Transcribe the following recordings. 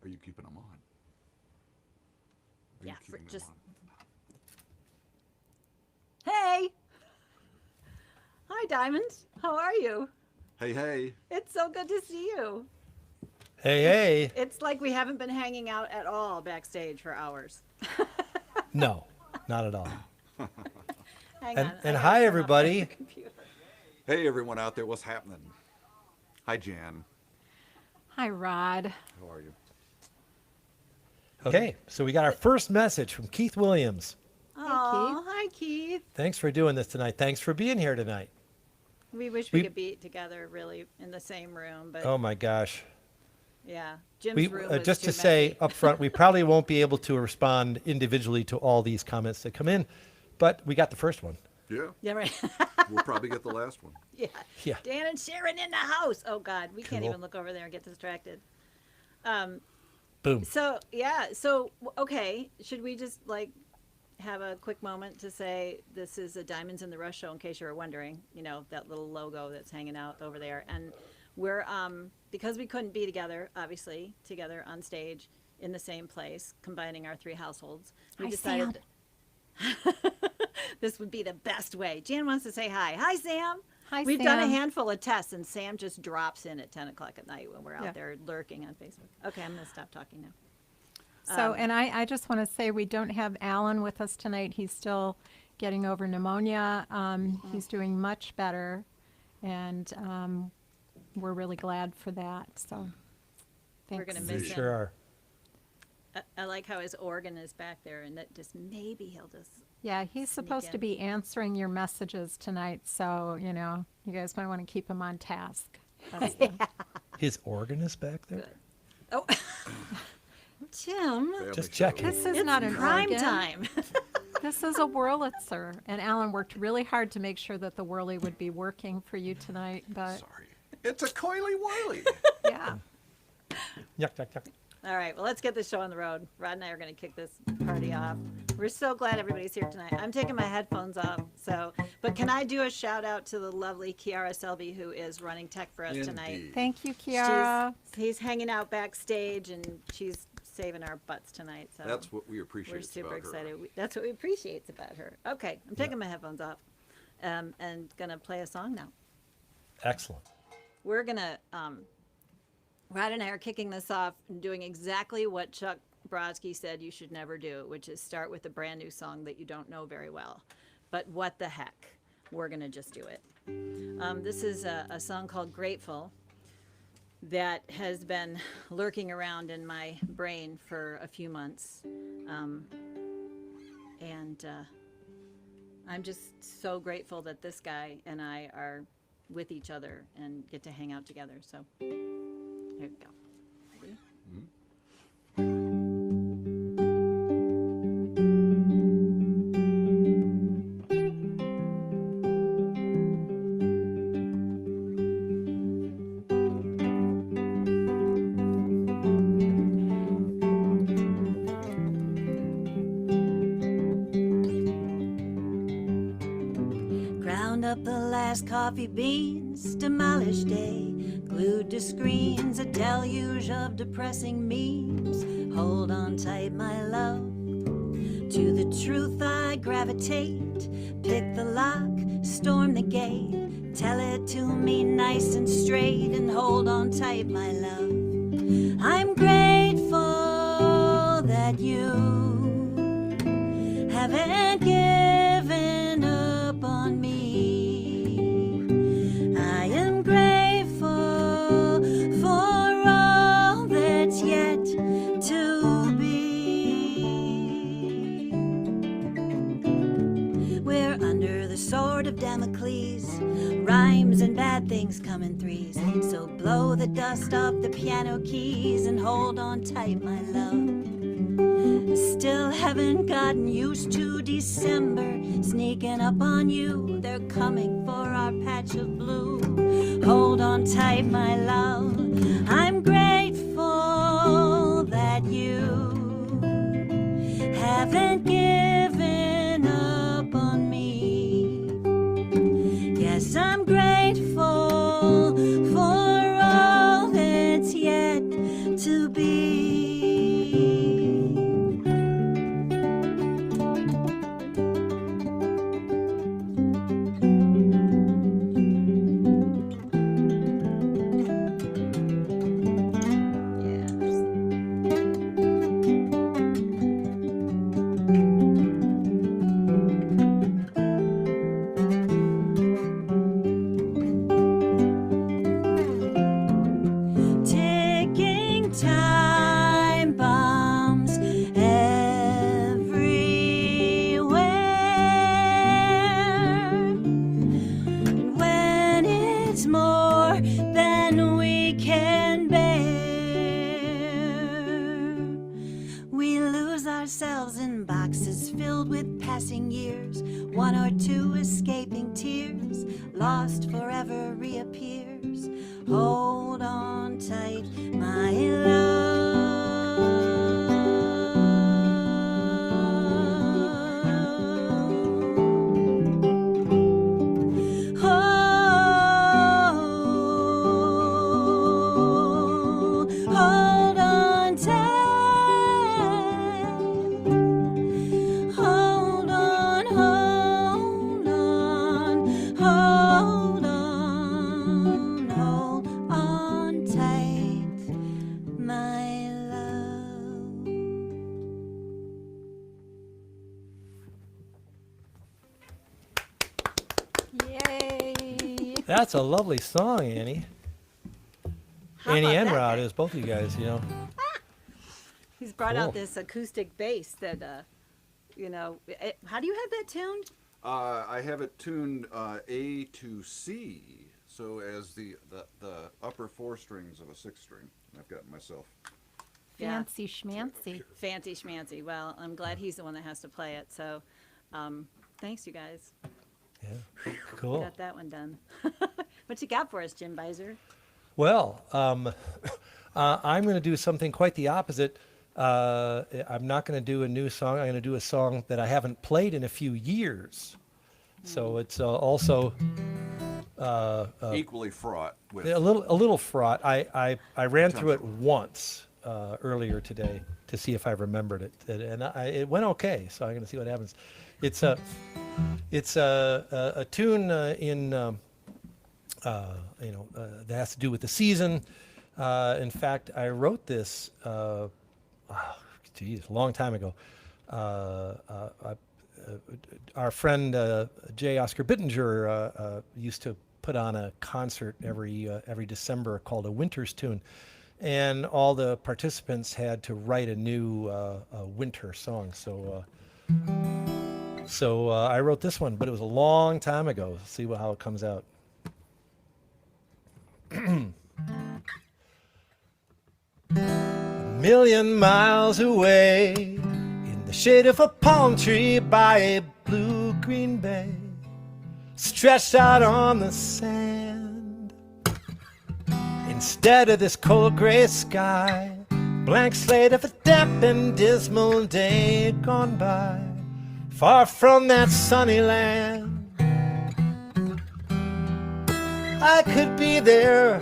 Are you keeping them on? Are you keeping them on? Hey! Hi, Diamond. How are you? Hey, hey. It's so good to see you. Hey, hey. It's like we haven't been hanging out at all backstage for hours. No, not at all. Hang on. I And gotta hi, turn off everybody. the computer. Hey, everyone out there. What's happening? Hi, Jan. Hi, Rod. How are you? Okay, so we got our first message from Keith Williams. Oh, hi, Keith. Thanks for doing this tonight. Thanks for being here tonight. We wish we could be together really in the same room, but Oh my gosh. yeah, Jim's We room was just too to say messy. up front, we probably won't be able to respond individually to all these comments that come in, but we got the first one. Yeah. Yeah, right. We'll probably get the last one. Yeah. Yeah. Dan and Sharon in the house. Oh God, we can't Cool. even look over there and get distracted. Boom. So yeah, okay, should we just like have a quick moment to say this is a Diamonds in the Rush show in case you were wondering, you know, that little logo that's hanging out over there. And we're because we couldn't be together, obviously, together on stage in the same place, combining our three households, we Hi, decided this would be the best way. Jan wants to say hi. Hi, Sam. Hi, We've done a Sam. handful of tests, and Sam just drops in at 10 o'clock at night when we're out Yeah. there lurking on Facebook. Okay, I'm going to stop talking now. So, and I just want to say we don't have Alan with us tonight. He's still getting over pneumonia. He's doing much better, and we're really glad for that. So, We're thanks. gonna We miss him. sure are. I like how his organ is back there, and that just maybe he'll just. Yeah, he's supposed to in. be answering your messages tonight, so you know you guys might want to keep him on task. That's the- His organ is back there? Good. Oh, Jim, Family Just show. checking. This is it's not an prime organ. time. This is a Wurlitzer, and Alan worked really hard to make sure that the Whirly would be working for you tonight. But Sorry. It's a coily whirly. yeah, Yuck, yuck, yuck. All right, well, let's get this show on the road. Rod and I are going to kick this party off. We're so glad everybody's here tonight. I'm taking my headphones off, but can I do a shout out to the lovely Kiara Selby, who is running tech for us tonight? Indeed. thank you, Kiara. He's hanging out backstage, and she's saving our butts tonight. So That's what we appreciate we're super about excited. her. That's what we appreciate about her. Okay, I'm taking my headphones off, and gonna play a song now. Excellent. We're gonna Rod and I are kicking this off and doing exactly what Chuck Brodsky said you should never do, which is start with a brand new song that you don't know very well. But what the heck? We're gonna just do it. This is a song called Grateful that has been lurking around in my brain for a few months. And I'm just so grateful that this guy and I are with each other and get to hang out together. So here we go. Ready? Ground up the last coffee beans, demolished day, glued to screens, a deluge of depressing memes. Hold on tight, my love, to the truth I gravitate. Pick the lock, storm the gate, tell it to me nice and straight, and hold on tight, my love. I'm grateful that you haven't given up on me. I am grateful for all that's yet to be. We're under the sword of Damocles, rhymes and bad things come in threes. So blow the dust off the piano keys and hold on tight, my love. Still haven't gotten used to December sneaking up on you. They're coming for our patch of blue. Hold on tight, my love. I'm grateful that you haven't given up on me. Yes, I'm grateful for all that's yet to be. tin boxes filled with passing years, one or two escaping tears, lost forever reappears. Hold on tight, my love. Hold on tight. Hold on, hold on, hold on, hold on tight, my love. Yay! That's a lovely song, Annie. Annie and Rod, is both of you guys, you know. He's brought Cool. out this acoustic bass that, how do you have that tuned? I have it tuned A to C, so as the upper four strings of a six string. I've got myself. Yeah. Fancy schmancy. Fancy schmancy. Well, I'm glad he's the one that has to play it. So, thanks, you guys. Yeah, cool. Got that one done. What you got for us, Jim Bizer? Well, I'm going to do something quite the opposite. I'm not going to do a new song. I'm going to do a song that I haven't played in a few years. So it's also Equally fraught with. a little fraught. I ran through it once earlier today to see if I remembered it, and it went okay. So I'm going to see what happens. It's a tune that has to do with the season. In fact, I wrote this, a long time ago. Our friend J. Oscar Bittinger used to put on a concert every December called a Winter's Tune, and all the participants had to write a new winter song. So I wrote this one, but it was a long time ago. See how it comes out. A million miles away, in the shade of a palm tree by a blue-green bay, stretched out on the sand. Instead of this cold gray sky, blank slate of a damp and dismal day gone by, far from that sunny land. I could be there,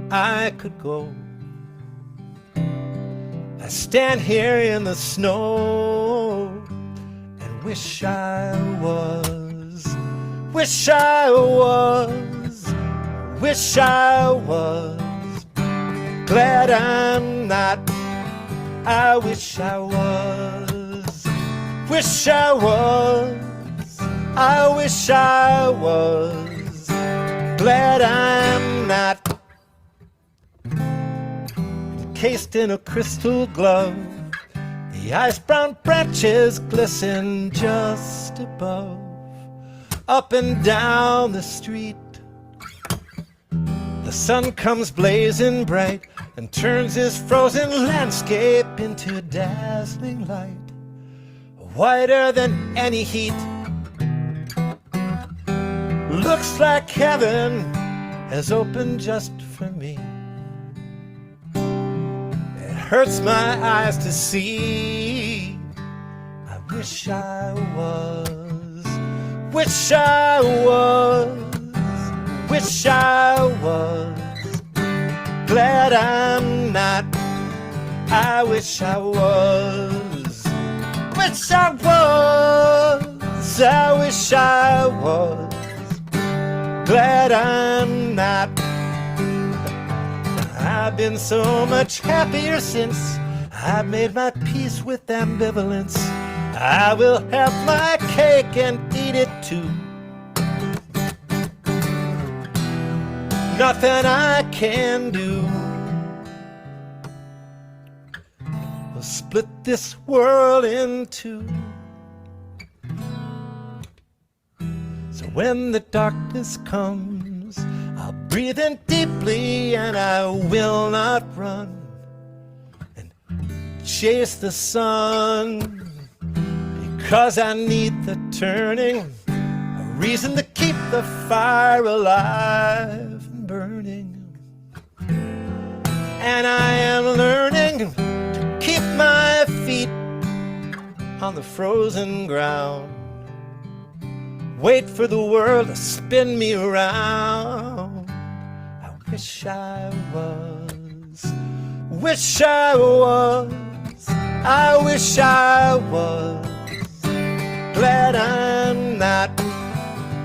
I could go. I stand here in the snow and wish I was, wish I was, wish I was. Glad I'm not, I wish I was, wish I was, I wish I was. Glad I'm not. Encased in a crystal glove, the ice brown branches glisten just above. Up and down the street, the sun comes blazing bright and turns this frozen landscape into dazzling light, whiter than any heat. Looks like heaven has opened just for me. It hurts my eyes to see. I wish I was, wish I was, wish I was. Glad I'm not, I wish I was, wish I was, I wish I was. Glad I'm not. I've been so much happier since I've made my peace with ambivalence. I will have my cake and eat it too. Nothing I can do will split this world in two. So when the darkness comes, I'll breathe in deeply and I will not run and chase the sun. 'cause I need the turning, a reason to keep the fire alive and burning. And I am learning to keep my feet on the frozen ground. Wait for the world to spin me around. I wish I was, wish I was, I wish I was. Glad I'm not,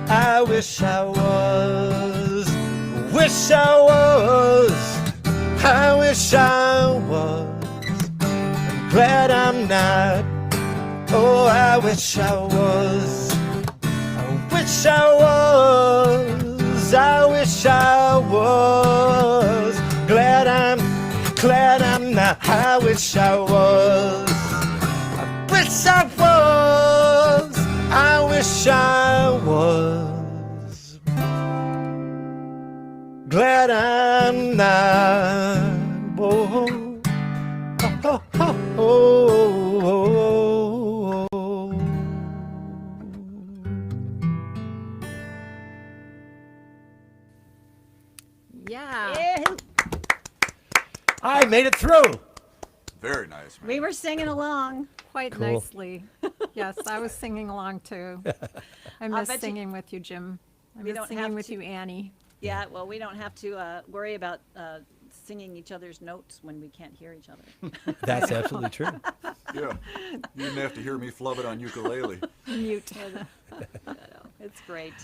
I wish I was, wish I was, I wish I was. I'm glad I'm not, oh, I wish I was. Wish I was, I wish I was. Glad I'm not, I wish I was. I wish I was, I wish I was. Glad I'm not. Oh, oh, oh, oh, oh, oh. Yeah. I made it through. Very nice, man. We were singing along. Quite Cool. nicely. Yes, I was singing along too. I miss bet you- singing with you, Jim. I We miss don't singing have with to- you, Annie. Yeah, well, we don't have to worry about singing each other's notes when we can't hear each other. That's absolutely true. Yeah. You didn't have to hear me flub it on ukulele. Mute. It's great.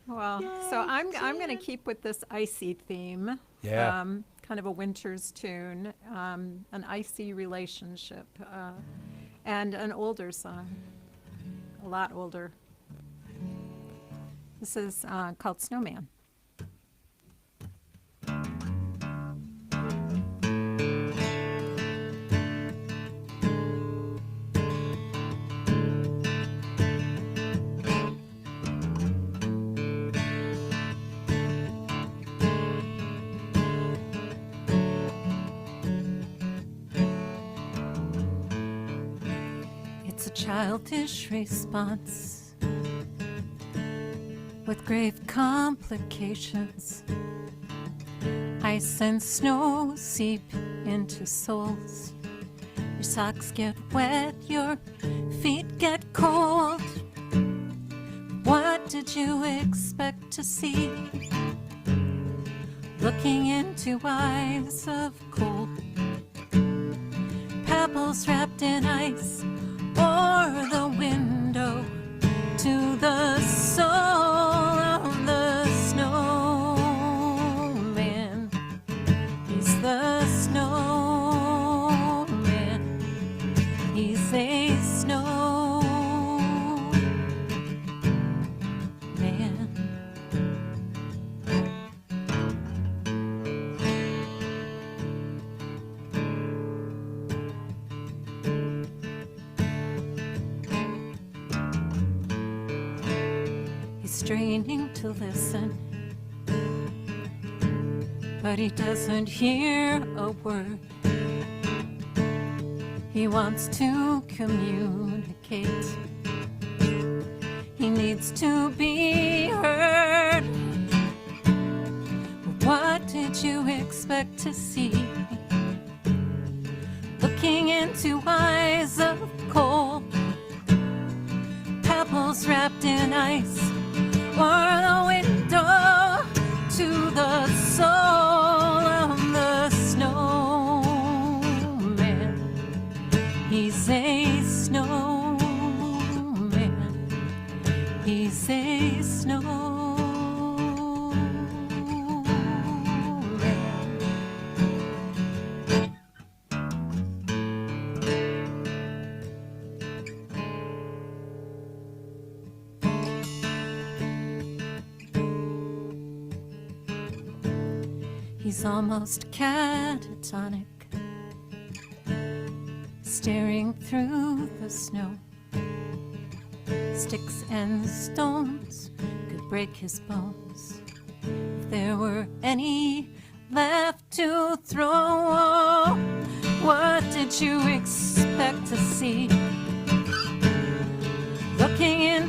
Well, so I'm going to keep with this icy theme. Yeah. Kind of a winter's tune, an icy relationship, and an older song, a lot older. This is called Snowman. It's a childish response with grave complications. Ice and snow seep into souls. Your socks get wet, your feet get cold. What did you expect to see? Looking into eyes of cold, pebbles wrapped in ice, or the window to the soul of the snowman. He's the snowman. He's a snowman. He's straining to listen, but he doesn't hear a word. He wants to communicate. He needs to be heard. What did you expect to see? Looking into eyes of coal, pebbles wrapped in ice, or the window to the soul of the snowman. He's a snowman. He's a snowman. He's almost catatonic, staring through the snow. Sticks and stones could break his bones if there were any left to throw. What did you expect to see?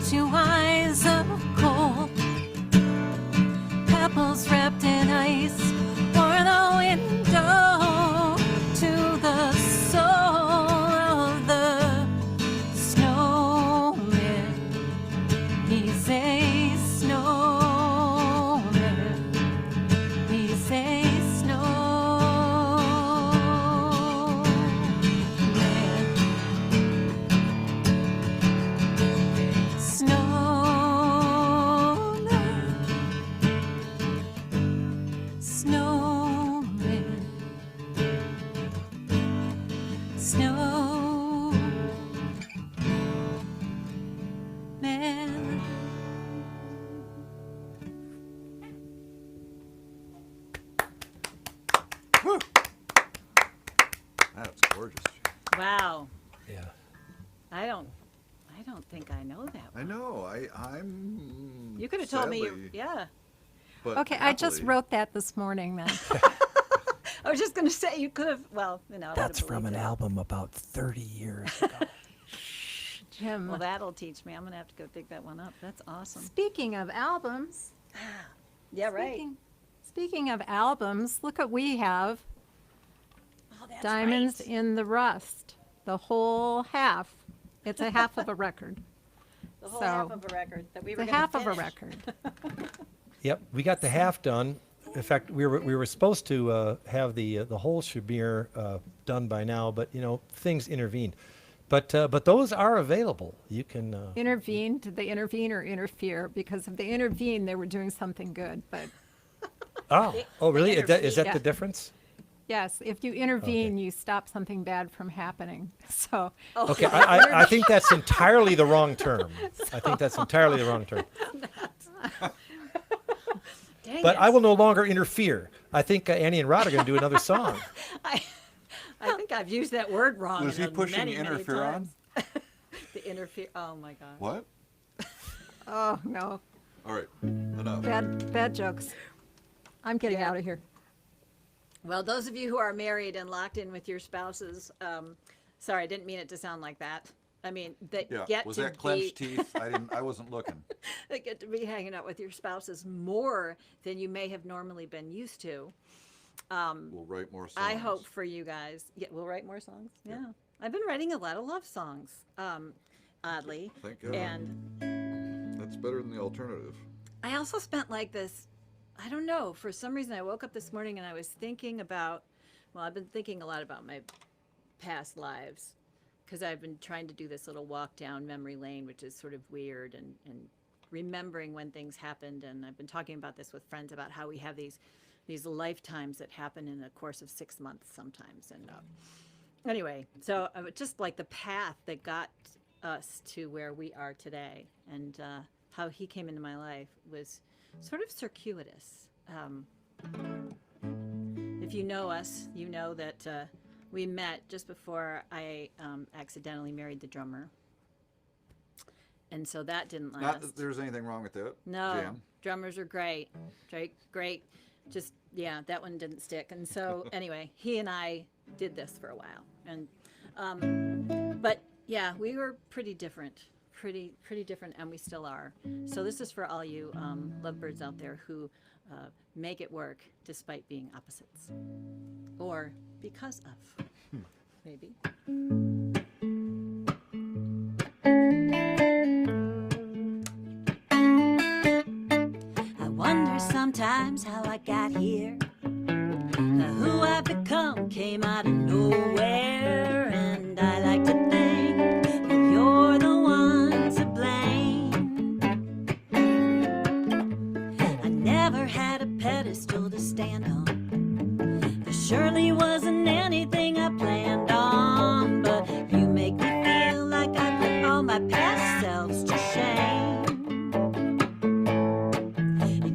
two eyes of coal, pebbles wrapped in ice, or the window to the soul of the snowman. He's a snowman. He's a Woo! That's gorgeous. Wow. Yeah. I don't think I know that I one. know. I'm. You could have told me. sadly, Yeah. but Okay, I just happily- wrote that this morning then. I was just going to say you could have. Well, you know. I would've That's from an believed it. album about 30 years ago. Jim. Well, that'll teach me. I'm going to have to go dig that one up. That's awesome. Speaking of albums, Yeah, right. speaking of albums, look what we have. Oh, that's Diamonds right. in the Rust. The whole half. It's a half of a record. The whole so- half of a record that we were The gonna half of a finish. record. Yep, we got the half done. In fact, we were supposed to have the whole Shabir done by now, but things intervened. But those are available. You can. Intervene? Did they intervene or interfere? Because if they intervened, they were doing something good. But Oh, really? Is that Yeah. the difference? yes, if you intervene, you stop something bad from happening. So Okay, I think that's entirely the wrong term. I think that's entirely the wrong term. Dang But it. I will no longer interfere. I think Annie and Rod are going to do another song. I think I've used that word wrong. Was he pushing many, many interferon? times. The interfere. Oh my God. What? oh no, All right. Enough. bad jokes. I'm getting Yeah. out of here. Well, those of you who are married and locked in with your spouses, sorry, I didn't mean it to sound like that. I mean, that Yeah. get Was to that be clenched teeth? I wasn't looking. that get to be hanging out with your spouses more than you may have normally been used to. We'll write more songs. I hope for you guys. Yeah, we'll write more songs. Yeah. I've been writing a lot of love songs, oddly. Thank God. And That's better than the alternative. I also spent like this, I don't know, for some reason I woke up this morning and I was thinking about, well, I've been thinking a lot about my past lives because I've been trying to do this little walk down memory lane, which is sort of weird and remembering when things happened. And I've been talking about this with friends about how we have these lifetimes that happen in the course of 6 months sometimes. And anyway, so just like the path that got us to where we are today and how he came into my life was sort of circuitous. If you know us, you know that we met just before I accidentally married the drummer. And so that didn't last. Not that there's anything wrong with that. No, Jan. drummers are great. Great. Just, yeah, that one didn't stick. And so anyway, he and I did this for a while. And, but yeah, we were pretty different, pretty different, and we still are. So this is for all you lovebirds out there who make it work despite being opposites. Or because of, maybe. I wonder sometimes how I got here. Who I've become came out of nowhere, and I like to think that you're the one to blame. I never had a pedestal to stand on. There surely wasn't anything I planned on, but you make me feel like I put all my past selves to shame.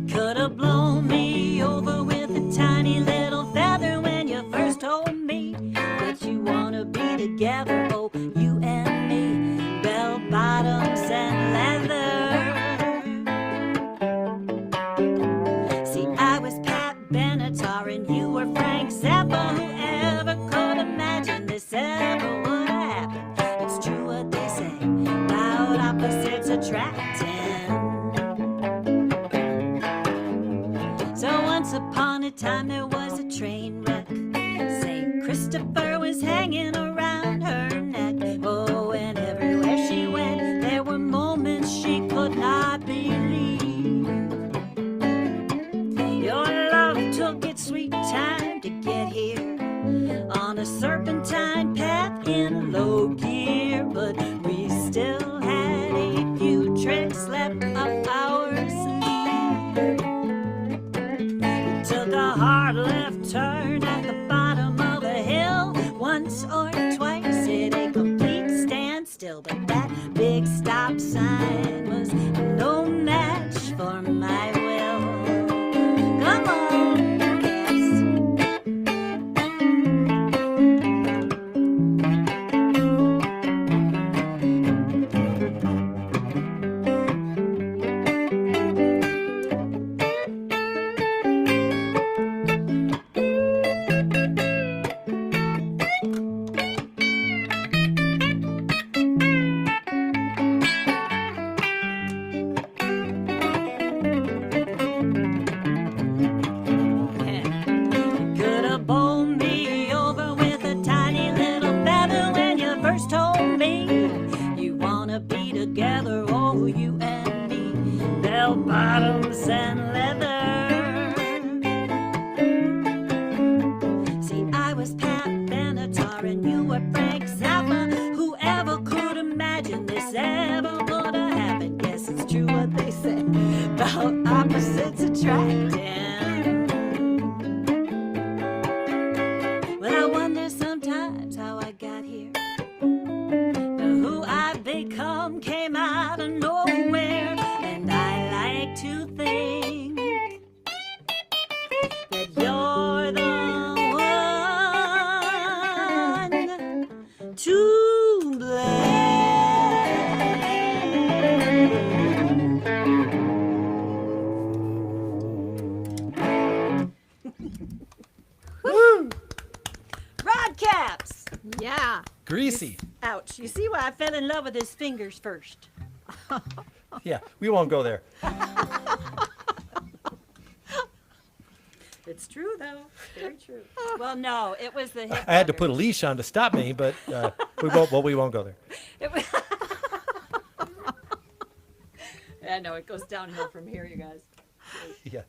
Could have blown me over with a tiny little feather when you first told me that you wanna be together. Oh, you and me, bell bottoms and leather. See, I was Pat Benatar and you were Frank Zappa. Whoever could imagine this ever would happen? It's true what they say about opposites attract. twist of fur was hanging around her neck. Oh, and everywhere she went, there were moments she could not believe. Your love took its sweet time to get here, on a serpentine path in low gear, but we still had a few tricks left up our sleeve. We took a hard left turn at the bottom of a hill, once or twice hit a complete standstill, but that big stop sign was no match for my will. Come on, Krist. Could have bowled me over with a tiny little feather when you first told me you wanna be together, oh, you and me, bell bottoms and leather. See, I was Pat Benatar and you were Frank Zappa. Whoever could imagine this ever would have happened? Guess it's true what they say about opposites attracting. Well, I wonder sometimes how I got here. Who I've become came out of nowhere, and I like to think that you're the one to blame. Rod caps! Yeah. Greasy. Ouch. You see why I fell in love with his fingers first. Yeah, we won't go there. It's true, though. Very true. Well, no, it was the hip I had to buggers. put a leash on to stop me, but we won't go there. It was I know, it goes downhill from here, you guys. Yeah.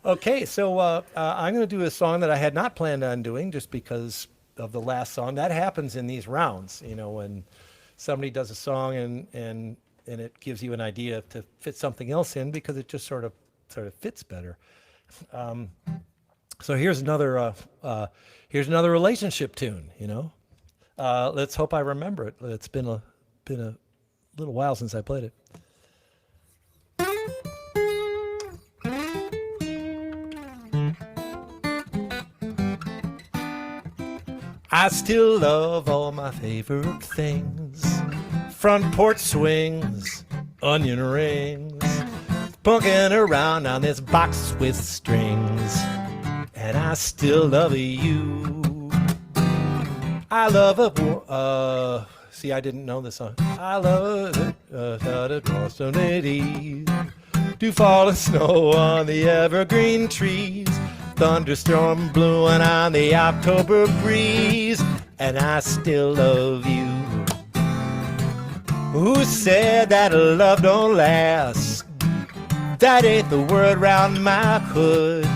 Okay, so I'm going to do a song that I had not planned on doing just because of the last song. That happens in these rounds, you know, when somebody does a song and it gives you an idea to fit something else in because it just sort of fits better. So here's another relationship tune, you know. Let's hope I remember it. It's been a little while since I played it. I still love all my favorite things. Front porch swings, onion rings, punking around on this box with strings. And I still love you. I love a see, I didn't know this song. I love some ladies do fall in snow on the evergreen trees, thunderstorm blowing on the October breeze, and I still love you. Who said that love don't last? That ain't the word round my hood.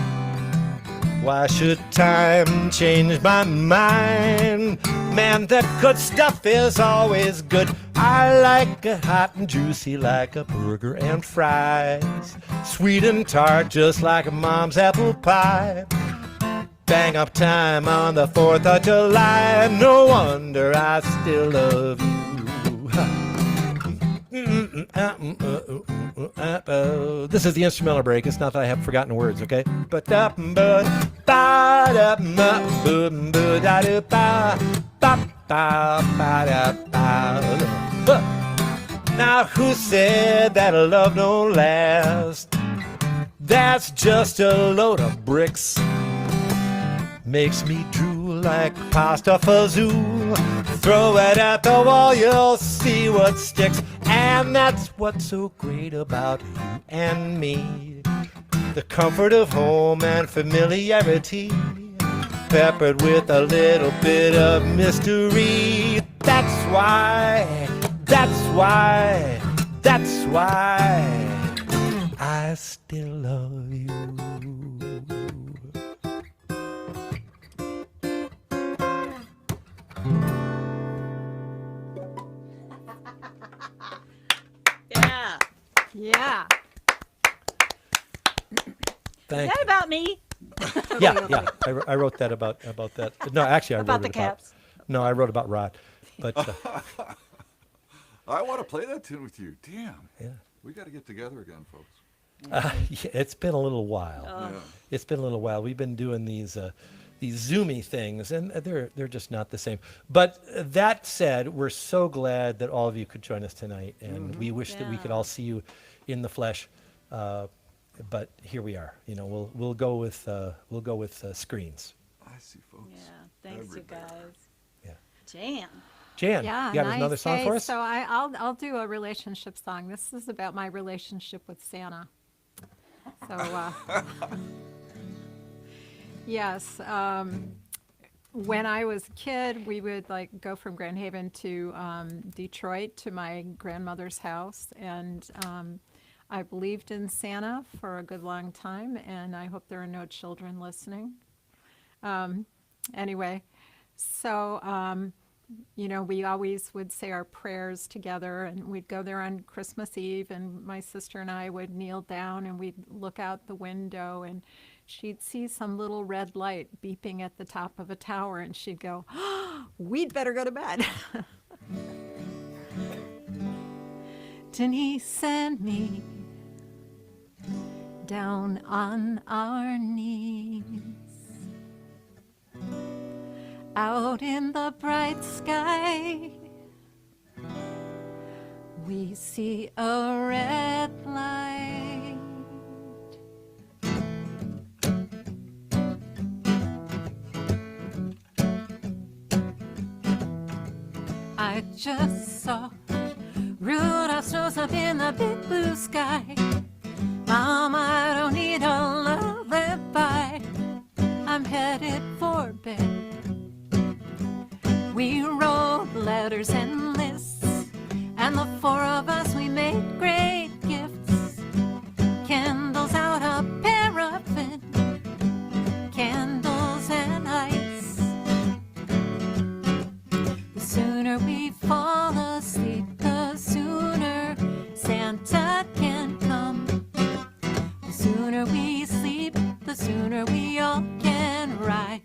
Why should time change my mind? Man, the good stuff is always good. I like it hot and juicy like a burger and fries, sweet and tart just like a mom's apple pie. Bang up time on the 4th of July. No wonder I still love you. This is the instrumental break. It's not that I have forgotten words, okay? Now who said that love don't last? That's just a load of bricks. Makes me drool like pasta fazool. Throw it at the wall, you'll see what sticks. And that's what's so great about you and me. The comfort of home and familiarity. peppered with a little bit of mystery. That's why I still love you. Yeah. Yeah. Thank Is that about me? you. Yeah. I wrote that about that. No, actually, I About wrote the it caps. No, I wrote about Rod. But I want to play that tune with you. Damn. yeah. We got to get together again, folks. Yeah, it's been a little while. Yeah. It's been a little while. We've been doing these Zoomy things, and they're just not the same. But that said, we're so glad that all of you could join us tonight, and we wish that we could all see you in the flesh. But here we are. You know, we'll go with screens. I see, folks. Yeah. Thanks, you Everywhere. guys. Yeah. Jam. Jan, Yeah, you got nice. another song Hey, for us? So I'll do a relationship song. This is about my relationship with Santa. So yes, when I was a kid, we would like go from Grand Haven to Detroit to my grandmother's house, and I believed in Santa for a good long time, and I hope there are no children listening. Anyway, so you know, we always would say our prayers together, and we'd go there on Christmas Eve, and my sister and I would kneel down and we'd look out the window, and she'd see some little red light beeping at the top of a tower, and she'd go, oh, we'd better go to bed. Denise and me down on our knees, out in the bright sky, we see a red light. I just saw Rudolph's nose up in the big blue sky. Mama, I don't need a lullaby. I'm headed for bed. We wrote letters and lists, and the four of us, we made great gifts. Candles out of paraffin, candles and ice. The sooner we fall asleep, the sooner Santa can come. The sooner we sleep, the sooner we all can rise.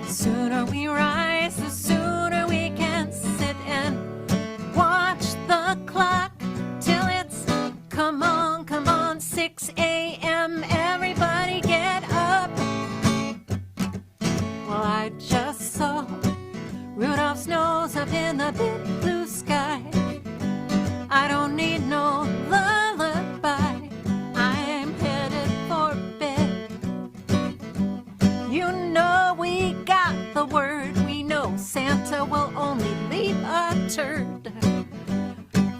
The sooner we rise, the sooner we can sit and watch the clock till it's come on, 6 a.m. Everybody get up. Well, I just saw Rudolph's nose up in the big blue sky. I don't need no lullaby. I'm headed for bed. You know we got the word. We know Santa will only leave a turd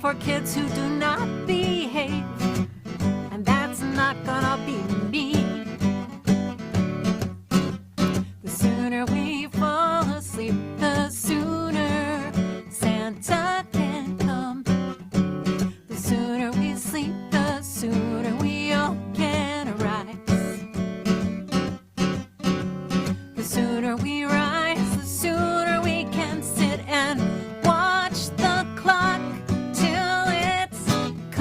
for kids who do not behave, and that's not gonna be me. The sooner we fall asleep, the sooner Santa can come. The sooner we sleep, the sooner we all can rise. The sooner we rise, the sooner we can sit and watch the clock till it's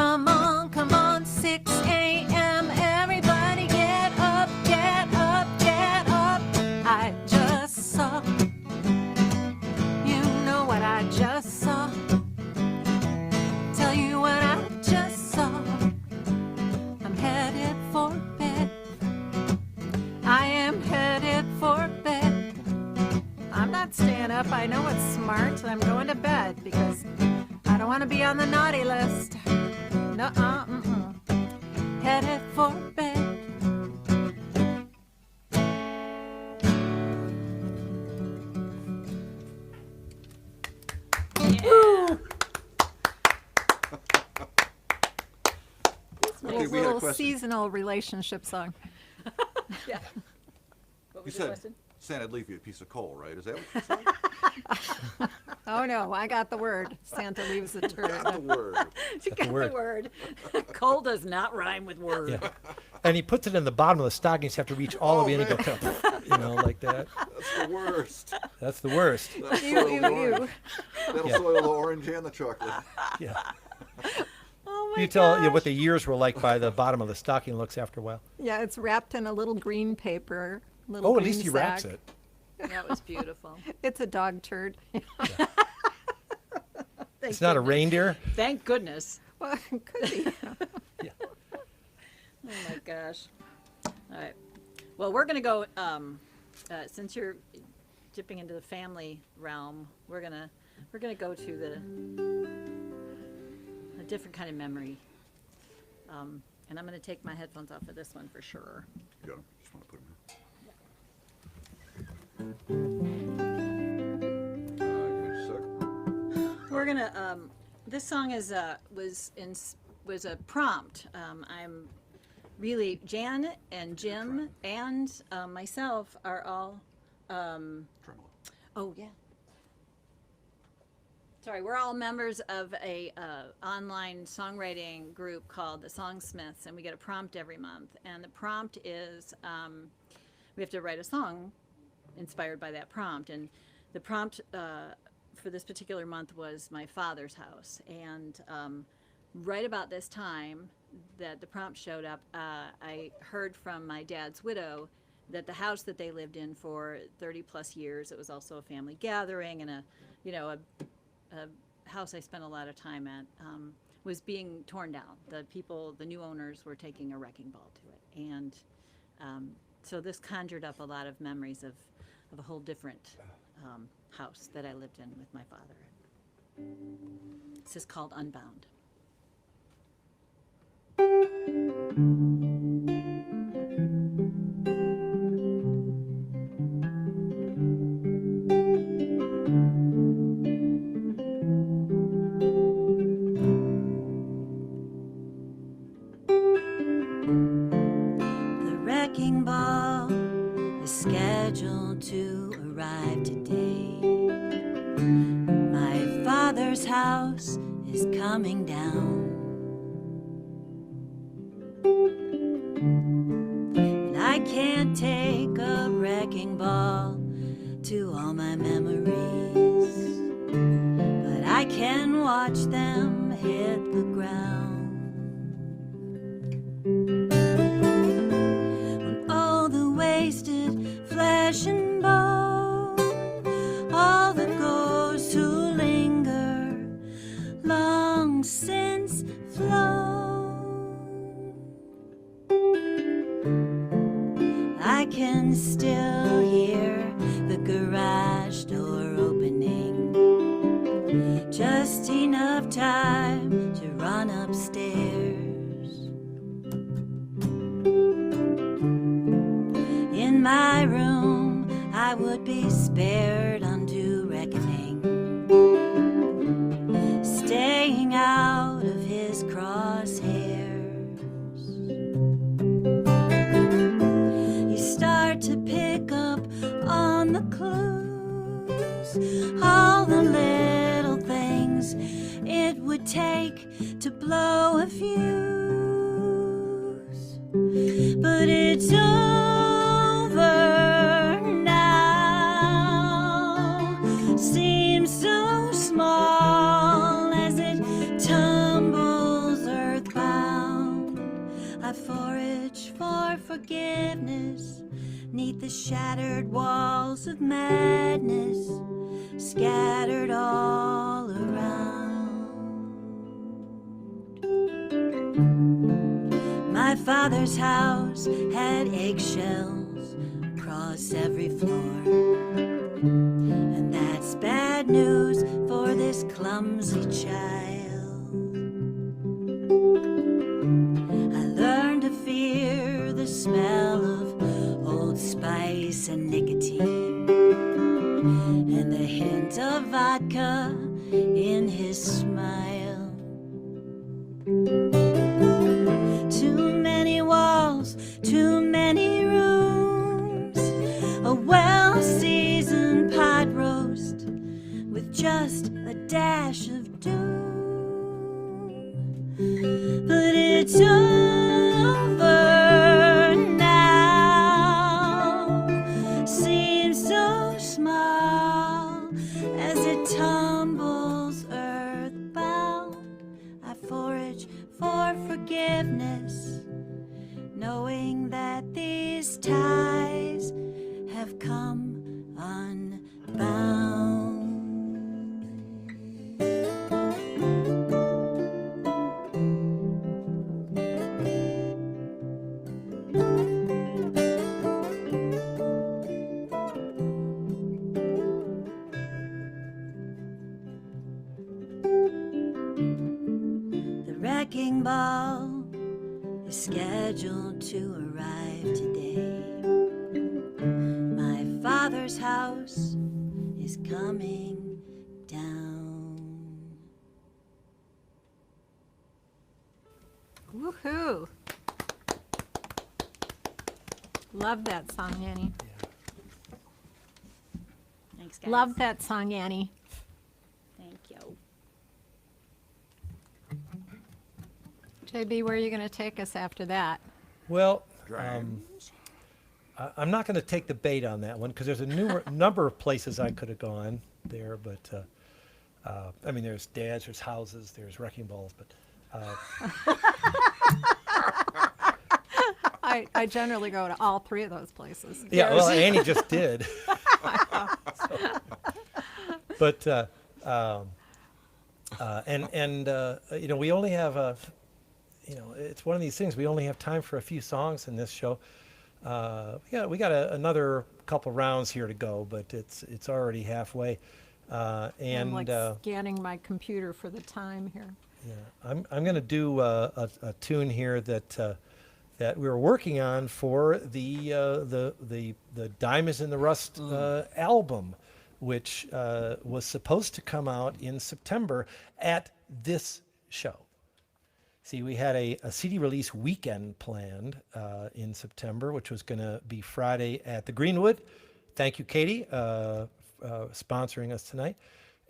come on, 6 a.m. Everybody get up, get up, get up. I just saw, you know what I just saw. Tell you what I just saw. I'm headed for bed. I am headed for bed. I'm not staying up. I know it's smart. I'm going to bed because I don't want to be on the naughty list. Nuh-uh, headed for bed. Okay, we had a Little question. seasonal relationship song. Yeah. What You was your said question? Sana'd leave you a piece of coal, right? Is that what you said? Oh, no, I got the word. Santa leaves a turd. Got the word. You got word. the word. Coal does not rhyme with word. Yeah. And he puts it in the bottom of the stocking, so you have to reach all the way in and go, like that. That's the worst. That's the worst. That'll Ew, soil ew, the ew. orange. That'll Yeah. soil the orange and the chocolate. Yeah. Oh my You tell gosh. what the years were like by the bottom of the stocking looks after a while. Yeah, it's wrapped in a little green paper. Little Oh, at green least he wraps sack. it. That was beautiful. It's a dog turd. It's not a reindeer. Thank goodness. Well, it could be. Yeah. Oh my gosh. All right. Well, we're gonna go. Since you're dipping into the family realm, we're gonna go to a different kind of memory. And I'm gonna take my headphones off for this one for sure. You got 'em. Just want to put them in. Give me a sec. We're gonna. This song was a prompt. I'm really Jan and Jim and myself are all. Tremolo. Oh yeah. Sorry, we're all members of a online songwriting group called the Songsmiths, and we get a prompt every month. And the prompt is we have to write a song inspired by that prompt. And the prompt for this particular month was my father's house. And right about this time that the prompt showed up, I heard from my dad's widow that the house that they lived in for 30 plus years, it was also a family gathering and a house I spent a lot of time at, was being torn down. The new owners were taking a wrecking ball to it. And so this conjured up a lot of memories of a whole different house that I lived in with my father. This is called Unbound. The wrecking ball is scheduled to arrive today. My father's house is coming down. And I can't take a wrecking ball to all my memories, but I can watch them hit the ground. All the wasted flesh and bone, all the ghosts who linger, long since flown. I can still hear the garage door opening, just enough time to run upstairs. In my room, I would be spared undue reckoning, staying out of his crosshairs. You start to pick up on the clues, all the little things it would take to blow a fuse. But it's over now, seems so small as it tumbles earthbound. I forage for forgiveness 'neath the shattered walls of madness scattered all around. My father's house had eggshells across every floor, and that's bad news for this clumsy child. I learned to fear the smell of Old Spice and nicotine, and the hint of vodka in his smile. Too many walls, too many rooms, just a dash of doom. But it's over now. Seems so small as it tumbles earthbound. I forage for forgiveness, knowing that these ties have come unbound. The wrecking ball is scheduled to arrive today. My father's house is coming down. Woohoo! Love that song, Annie. Thanks, guys. Love that song, Annie. Thank you. JB, where are you going to take us after that? Well, Dragons. I'm not going to take the bait on that one because there's a number of places I could have gone there, but I mean, there's dads, there's houses, there's wrecking balls, but I generally go to all three of those places. yeah, well, Annie just did. But you know, we only have you know, it's one of these things. We only have time for a few songs in this show. We got another couple rounds here to go, but it's already halfway. I'm like scanning my computer for the time here. Yeah, I'm going to do a tune here that we were working on for the Diamonds in the Rust album, which was supposed to come out in September at this show. See, we had a CD release weekend planned in September, which was going to be Friday at the Greenwood. Thank you, Katie, sponsoring us tonight.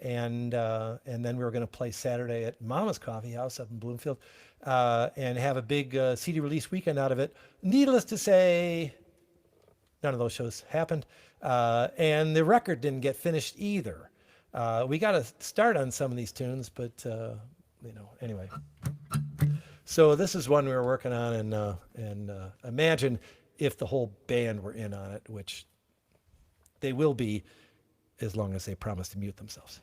And then we were going to play Saturday at Mama's Coffee House up in Bloomfield and have a big CD release weekend out of it. Needless to say, none of those shows happened. And the record didn't get finished either. We got to start on some of these tunes, but, you know, anyway. So this is one we were working on, and imagine if the whole band were in on it, which they will be as long as they promise to mute themselves.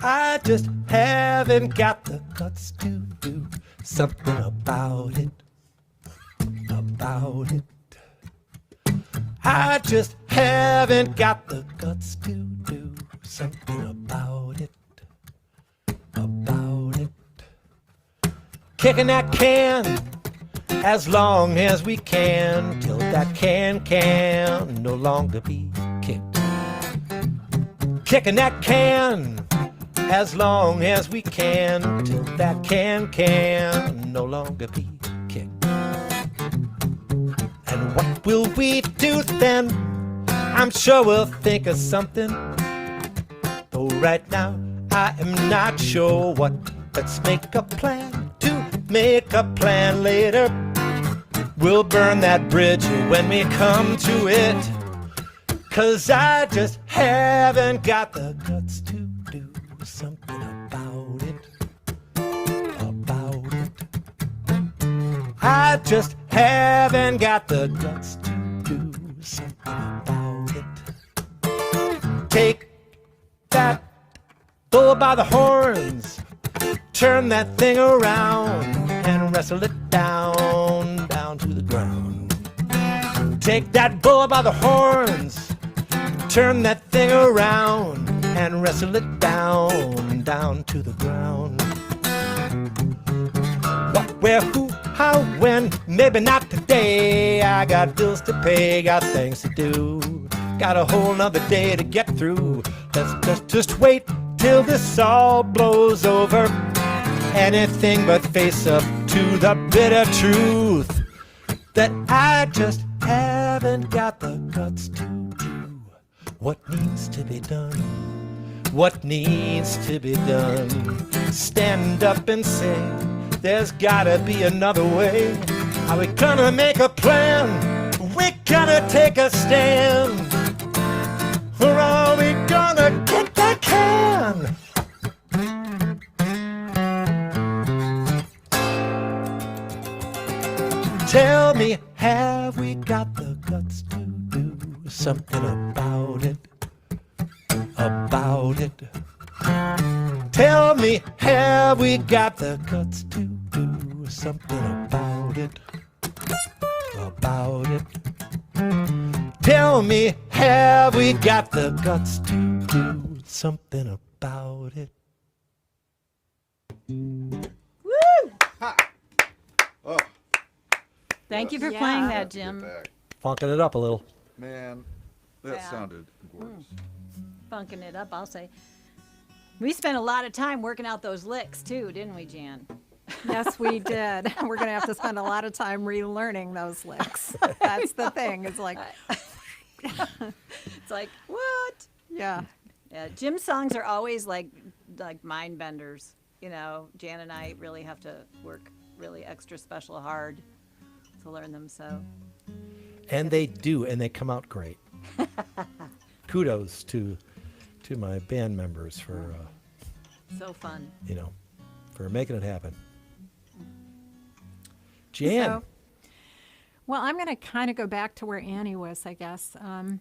I just haven't got the guts to do something about it. About it. I just haven't got the guts to do something about it. About it. Kicking that can as long as we can till that can no longer be kicked. Kicking that can as long as we can till that can no longer be kicked. And what will we do then? I'm sure we'll think of something. Though right now I am not sure what. Let's make a plan to make a plan later. We'll burn that bridge when we come to it. 'Cause I just haven't got the guts to do something about it. About it. I just haven't got the guts to do something about it. Take that bull by the horns, turn that thing around and wrestle it down to the ground. Take that bull by the horns, turn that thing around and wrestle it down to the ground. What, where, who, how, when, maybe not today. day. I got bills to pay, got things to do. Got a whole nother day to get through. Let's just wait till this all blows over. Anything but face up to the bitter truth that I just haven't got the guts to do what needs to be done. What needs to be done? Stand up and say, there's gotta be another way. Are we gonna make a plan? We gotta take a stand. Or are we gonna kick the can? Tell me, have we got the guts to do something about it? About it. Tell me, have we got the guts to do something about it? About it. Tell me, have we got the guts to do something about it? Oh, Thank you for Yeah. playing that, get Jim. back. Funking it up a little. Man, that Yeah. sounded gorgeous. Funking it up, I'll say. We spent a lot of time working out those licks too, didn't we, Jan? Yes, we did. We're going to have to spend a lot of time relearning those licks. That's the thing. It's like, It's like, what? yeah. Yeah, Jim's songs are always like mind benders. You know, Jan and I really have to work really extra special hard to learn them. So And they do, and they come out great. Kudos to my band members for so fun. for making it happen. Jan. So, well, I'm going to kind of go back to where Annie was, I guess. Oh.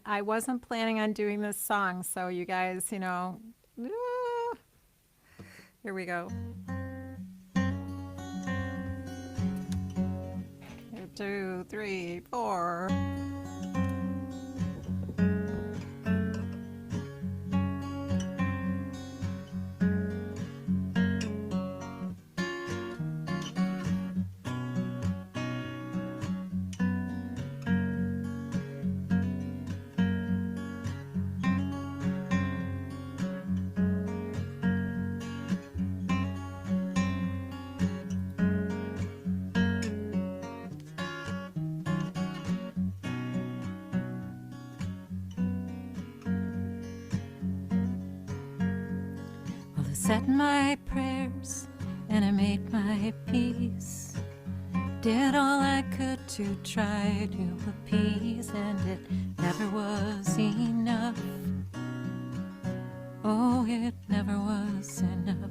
I wasn't planning on doing this song, so you guys, here we go. 2, 3, 4. Well, I said my prayers and I made my peace. Did all I could to try to appease, and it never was enough. Oh, it never was enough.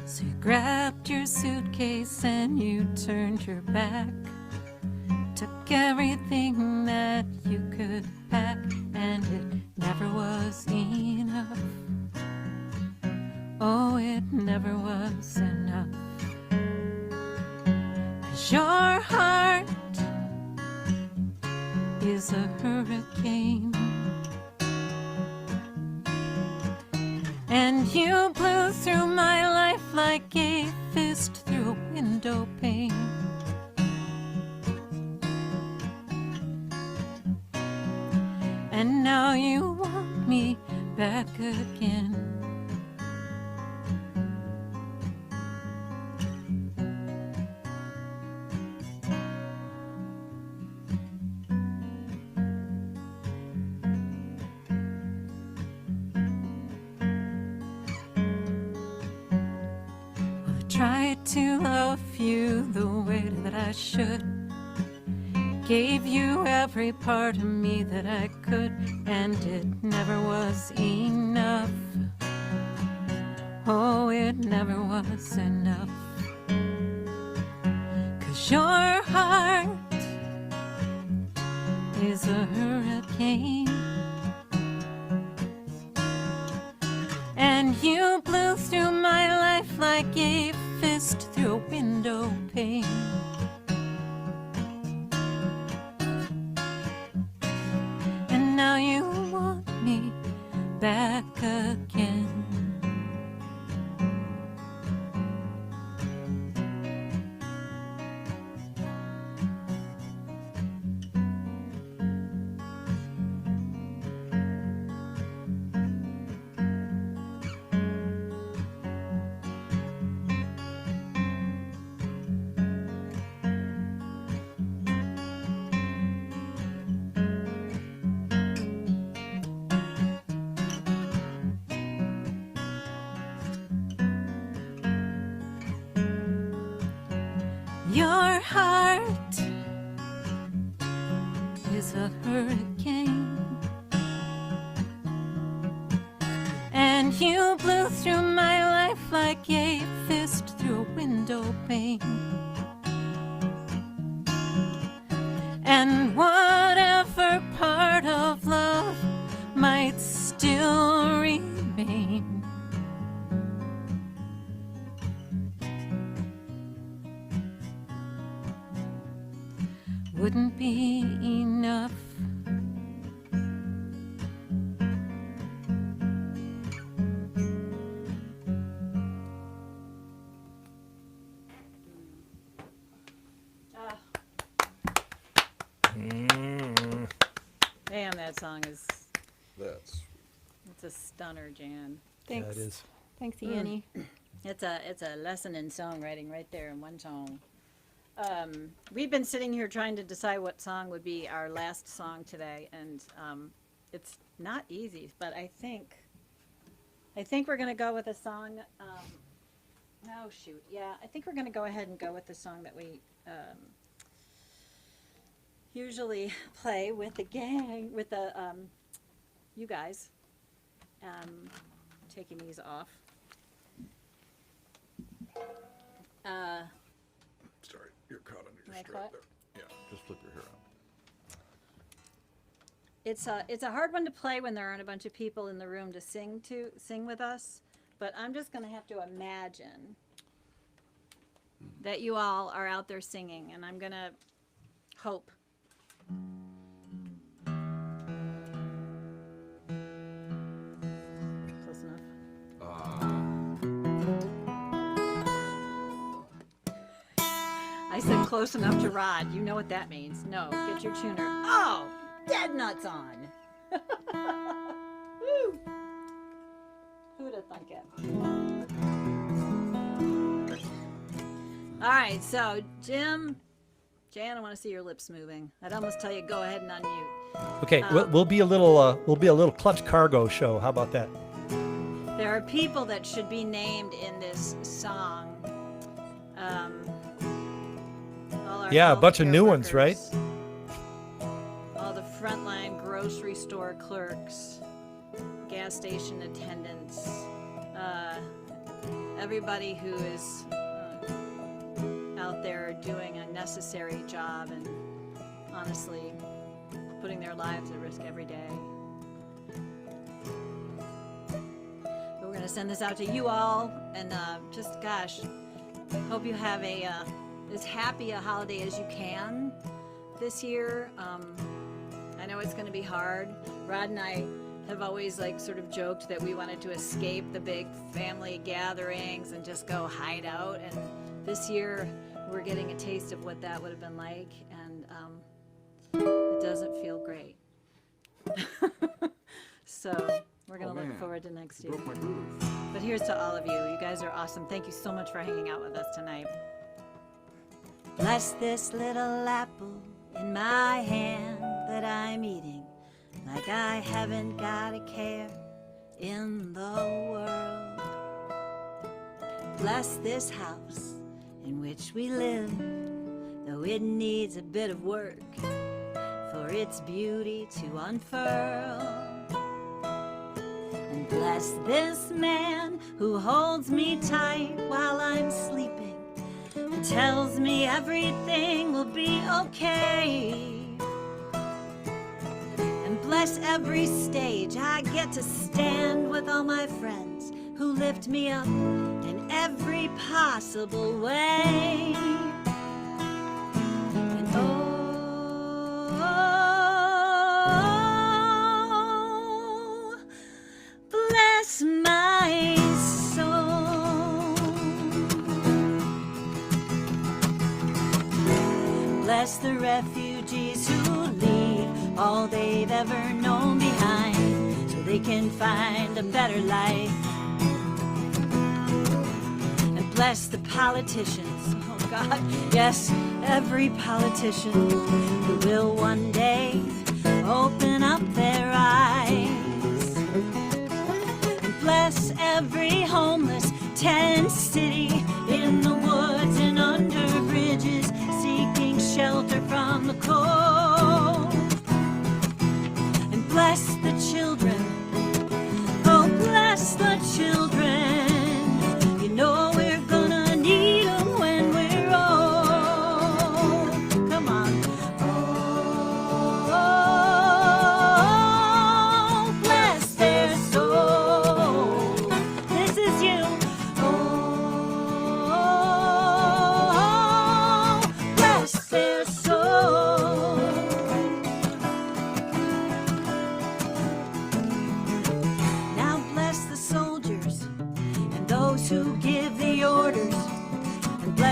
So you grabbed your suitcase and you turned your back. Took everything that you could pack, and it never was enough. Oh, it never was enough. 'Cause your heart is a hurricane, and you blew through my life like a fist through a window pane. And now you want me back again. Well, I tried to love you the way that I should. Gave you every part of me that I could, and it never was enough. Oh, it never was enough. 'Cause your heart is a hurricane, and you blew through my life like a fist through a window pane. Now you want me back again. Your heart is a hurricane, and you blew through my life like a fist through a window pane. And whatever part of love might still remain, wouldn't be enough. Damn, that song is, That's it's a stunner, Jan. Thanks. Yeah, it is. Thanks, Annie. It's a lesson in songwriting right there in one song. We've been sitting here trying to decide what song would be our last song today, and it's not easy. But I think we're gonna go with a song. Oh shoot, yeah, I think we're gonna go ahead and go with the song that we usually play with the gang, with the you guys. Taking these off. sorry. You're caught under Am your I strap caught? there. Yeah, just flip your hair out. It's a hard one to play when there aren't a bunch of people in the room to sing with us, but I'm just gonna have to imagine that you all are out there singing, and I'm gonna hope. Close enough. I said close enough to Rod. You know what that means. No, get your tuner. Oh, dead nuts on. Woo. Who'd have thunk it? All right, so Jan, I want to see your lips moving. I'd almost tell you go ahead and unmute. Okay, we'll be a little clutch cargo show. How about that? There are people that should be named in this song. All our Yeah, a bunch of healthcare new ones, right? workers, all the frontline grocery store clerks, gas station attendants, everybody who is out there doing a necessary job and honestly putting their lives at risk every day. But we're gonna send this out to you all, and just gosh, hope you have a as happy a holiday as you can this year. I know it's gonna be hard. Rod and I have always like sort of joked that we wanted to escape the big family gatherings and just go hide out, and this year we're getting a taste of what that would have been like, and it doesn't feel great. So we're gonna look man. forward to next year. Broke my groove. But here's to all of you. You guys are awesome. Thank you so much for hanging out with us tonight. Bless this little apple in my hand that I'm eating, like I haven't got a care in the world. Bless this house in which we live, though it needs a bit of work for its beauty to unfurl. And bless this man who holds me tight while I'm sleeping and tells me everything will be okay. And bless every stage I get to stand with all my friends who lift me up in every possible way. And oh, bless my soul. Bless the refugees who leave all they've ever known behind so they can find a better life. And bless the politicians, oh God, yes, every politician who will one day open up their eyes. And bless every homeless tent city in the woods and under bridges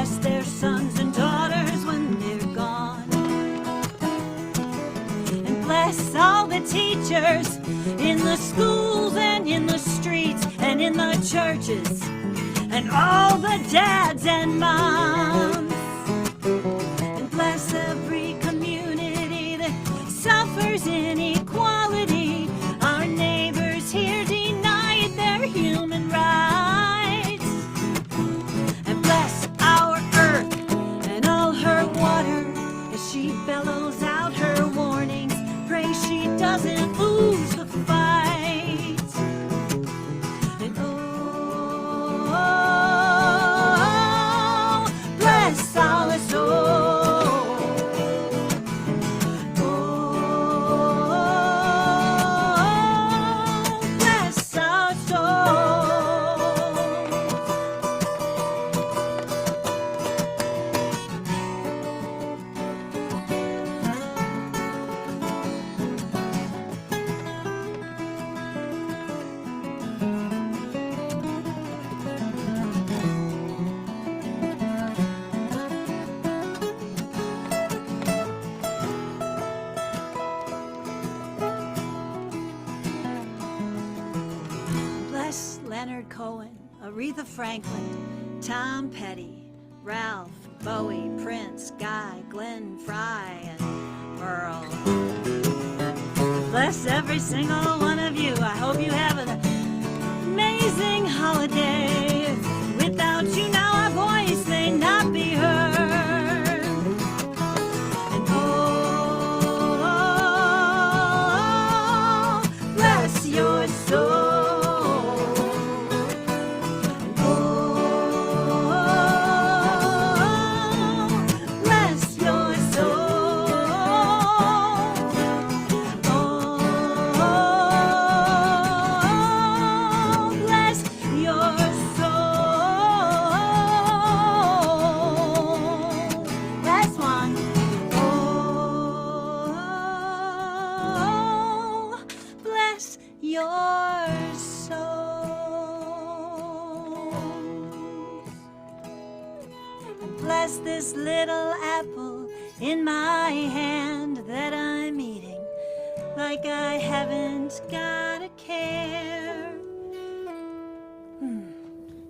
bless their sons and daughters when they're gone. And bless all the teachers in the schools and in the streets and in the churches, and all the dads and moms. And bless every community that suffers inequality. Our neighbors here denied their human rights. And bless our earth and all her water as she bellows out her warnings. Pray she doesn't lose the fight. And oh, bless our soul. Oh, bless our soul. Bless Leonard Cohen, Aretha Franklin, Tom Petty, Ralph, Bowie, Prince, Guy, Glenn Fry, and Merle. Bless every single one of you. I hope you have an amazing holiday. Without you now our voice may not be heard. And oh, bless your soul. Bless your soul. Bless your soul. Last one. Oh, bless your soul. Bless this little apple in my hand that I'm eating, like I haven't got a care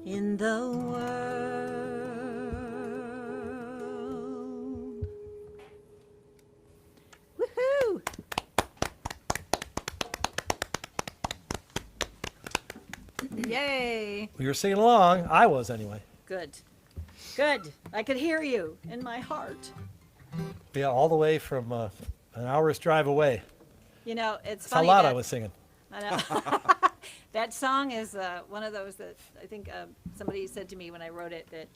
in the world. Woohoo! Yay. We were singing along. I was anyway. Good. Good. I could hear you in my heart. Yeah, all the way from an hour's drive away. You know, it's That's how funny. loud that, I was singing. I know. That song is one of those that I think somebody said to me when I wrote it that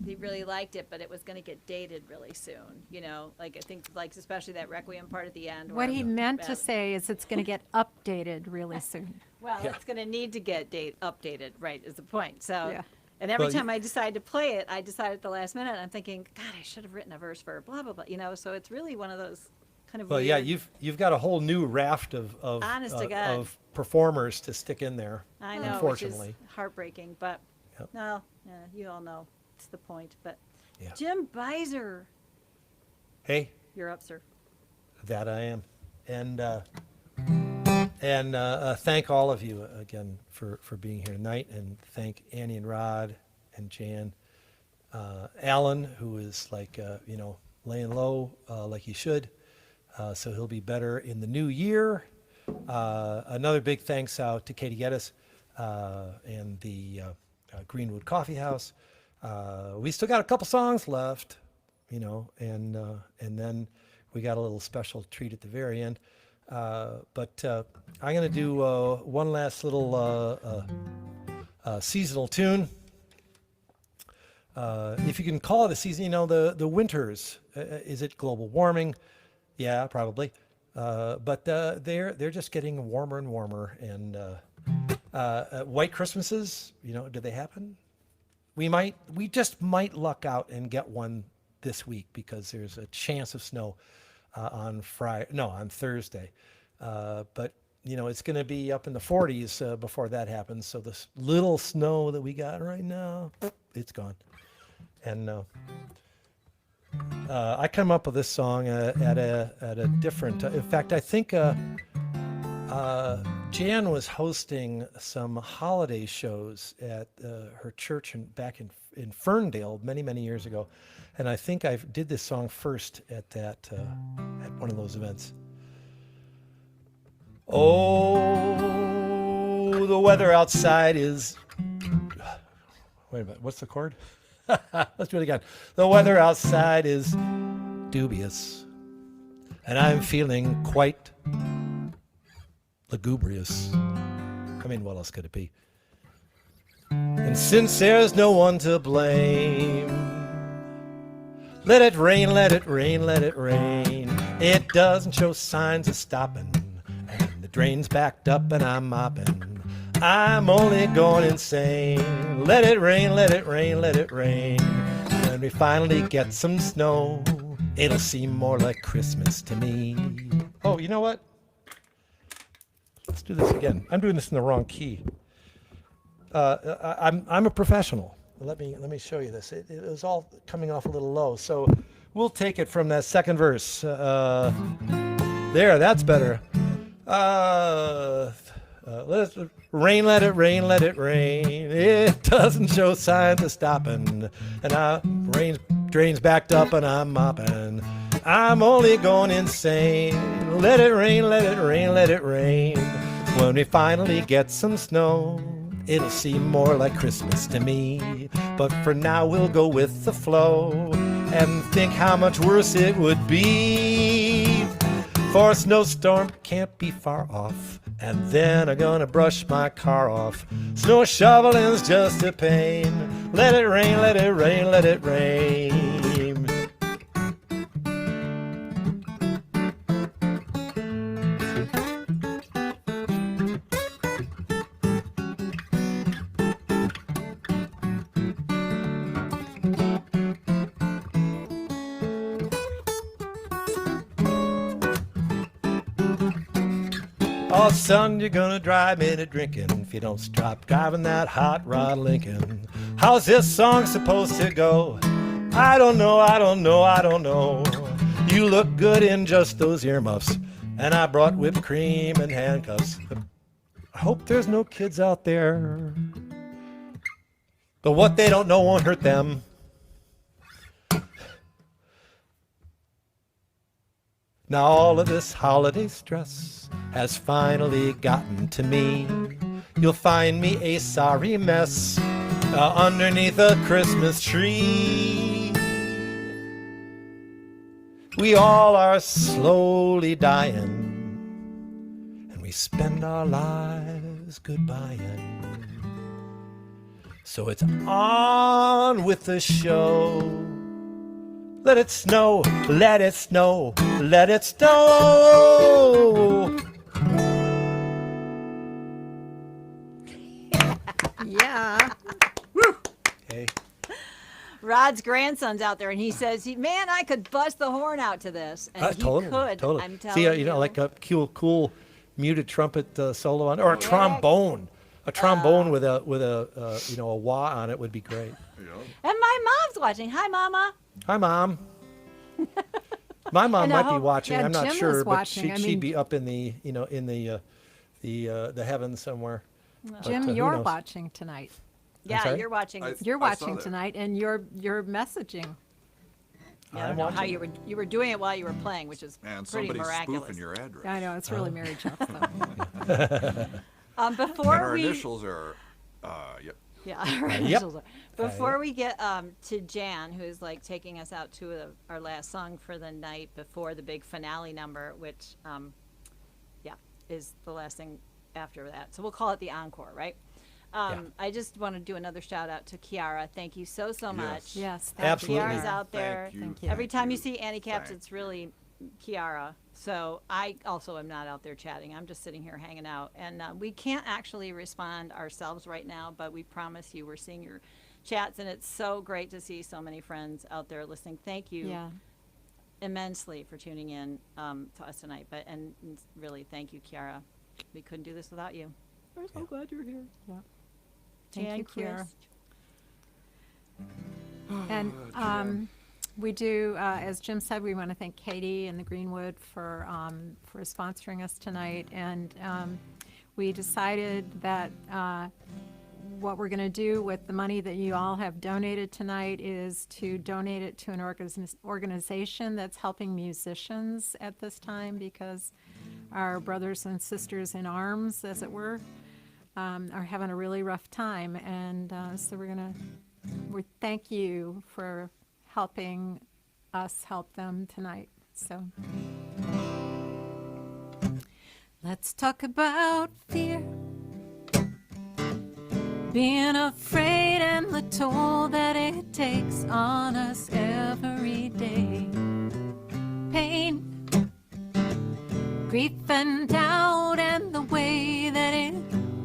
he really liked it, but it was going to get dated really soon. You know, like I think, like especially that Requiem part at the end. What where- he meant to say is it's going to get updated really soon. Well, Yeah. it's going to need to get updated, right? Is the point. So, Yeah. and every Well, time I decide to play it, I decide at the last minute. I'm thinking, God, I should have written a verse for blah blah blah. You know, so it's really one of those kind of. Well, weird, yeah, you've got a whole new raft of Honest to God. of performers to stick in there. I know, unfortunately. which is heartbreaking, but Yep. no, yeah, you all know it's the point. But Yeah. Jim Bizer, Hey, you're up, sir. that I am, and thank all of you again for being here tonight, and thank Annie and Rod and Jan, Alan, who is like laying low like he should, so he'll be better in the new year. Another big thanks out to Katie Geddes and the Greenwood Coffee House. We still got a couple songs left, and then we got a little special treat at the very end. But I'm going to do one last little seasonal tune. If you can call it a season, the winters. Is it global warming? Yeah, probably. But they're just getting warmer and warmer. And white Christmases, do they happen? We just might luck out and get one this week because there's a chance of snow on Thursday. But it's going to be up in the 40s before that happens. So this little snow that we got right now, it's gone. And I come up with this song at a different. In fact, I think Jan was hosting some holiday shows at her church back in Ferndale many years ago, and I think I did this song first at one of those events. Oh, the weather outside is. Wait a minute, what's the chord? Let's do it again. The weather outside is dubious, and I'm feeling quite lugubrious. I mean, what else could it be? And since there's no one to blame, let it rain, let it rain, let it rain. It doesn't show signs of stopping, and the drain's backed up and I'm mopping. I'm only going insane. Let it rain, let it rain, let it rain. When we finally get some snow, it'll seem more like Christmas to me. Oh, you know what? Let's do this again. I'm doing this in the wrong key. I'm a professional. Let me show you this. It was all coming off a little low, so we'll take it from that second verse. There, that's better. Let it rain, let it rain, let it rain. It doesn't show signs of stopping, and drain's backed up and I'm mopping. I'm only going insane. Let it rain, let it rain, let it rain. When we finally get some snow, it'll seem more like Christmas to me. But for now we'll go with the flow and think how much worse it would be. For a snowstorm can't be far off, and then I'm gonna brush my car off. Snow shoveling's just a pain. Let it rain, let it rain, let it rain. Oh, son, you're gonna drive me to drinking if you don't stop driving that hot rod Lincoln. How's this song supposed to go? I don't know, I don't know, I don't know. You look good in just those earmuffs, and I brought whipped cream and handcuffs. I hope there's no kids out there, but what they don't know won't hurt them. Now all of this holiday stress has finally gotten to me. You'll find me a sorry mess underneath a Christmas tree. We all are slowly dying, and we spend our lives goodbying. So it's on with the show. Let it snow, let it snow, let it snow. Yeah. Okay. Rod's grandson's out there, and he says, "Man, I could bust the horn out to this." And he could. Totally. I'm telling See, you. you know, like a cool muted trumpet solo on, or a trombone. A trombone with a wah on it would be great. Yeah. And my mom's watching. Hi, Mama. Hi, Mom. My mom And I might be hope- watching. yeah, I'm not Jim sure, was but watching. I she'd mean- be up in the heavens somewhere. Jim, who you're knows? watching tonight. Yeah, sorry? you're watching. You're I saw watching that. tonight, and you're memessaging. I don't know how you were doing it while you were playing, which is And pretty somebody's miraculous. spoofing your address. I know, it's really Oh. Mary Chuck, though. And Before our we, initials are, yep. yeah, our initials are. Before we get to Jan, who's like taking us out to our last song for the night before the big finale number, which, is the last thing after that. So we'll call it the encore, right? I just want to do another shout out to Kiara. Thank you so much. Yes, Absolutely. Kiara's out there. Thank you. Every time you see Thank handicaps, you. it's really Kiara. So I also am not out there chatting. I'm just sitting here hanging out. And we can't actually respond ourselves right now, but we promise you we're seeing your chats. And it's so great to see so many friends out there listening. Thank you Yeah. immensely for tuning in to us tonight. And really, thank you, Kiara. We couldn't do this without you. We're so glad you're here. Yeah. Thank Jan, you, Kiara. Krist. And we do, as Jim said, we want to thank Katie and the Greenwood for sponsoring us tonight. And we decided that what we're going to do with the money that you all have donated tonight is to donate it to an organization that's helping musicians at this time, because our brothers and sisters in arms, as it were, are having a really rough time. And so we thank you for helping us help them tonight. So let's talk about fear. Being afraid and the toll that it takes on us every day. Pain, grief and doubt, and the way that it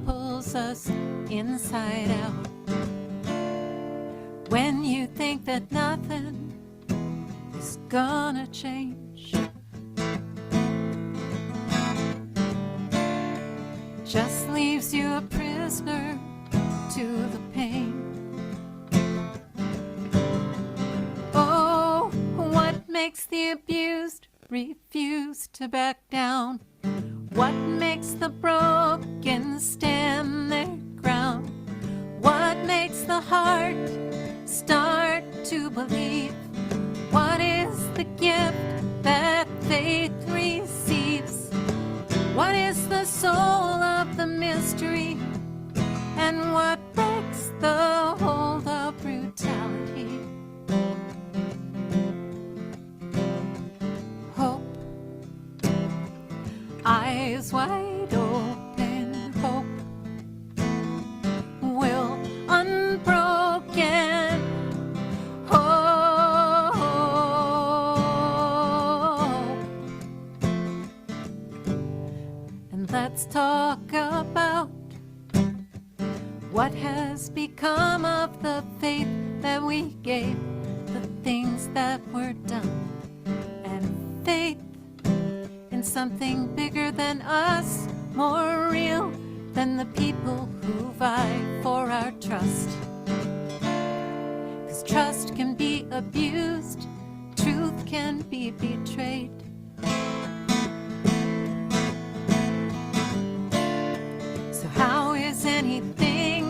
pulls us inside out. When you think that nothing is gonna change, just leaves you a prisoner to the pain. Oh, what makes the abused refuse to back down? What makes the broken stand their ground? What makes the heart start to believe? What is the gift that faith receives? What is the soul of the mystery? And what breaks the hold of brutality? Hope, eyes wide open, hope, will unbroken, hope. And let's talk about what has become of the faith that we gave, the things that were done, and faith in something bigger than us, more real than the people who vie for our trust. 'Cause trust can be abused, truth can be betrayed. So how is anything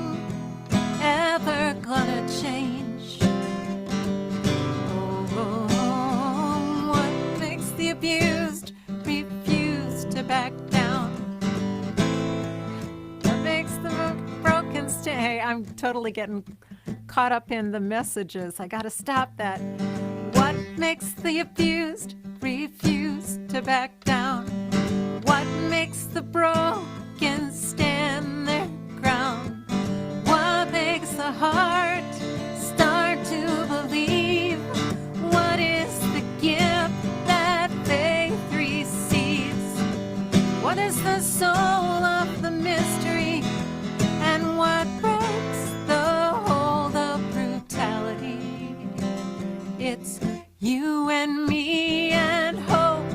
ever gonna change? Oh, what makes the abused refuse to back down? What makes the broken stay? I'm totally getting caught up in the messages. I gotta stop that. What makes the abused refuse to back down? What makes the broken stand their ground? What makes the heart start to believe? What is the gift that faith receives? What is the soul of the mystery? And what breaks the hold of brutality? It's you and me and hope.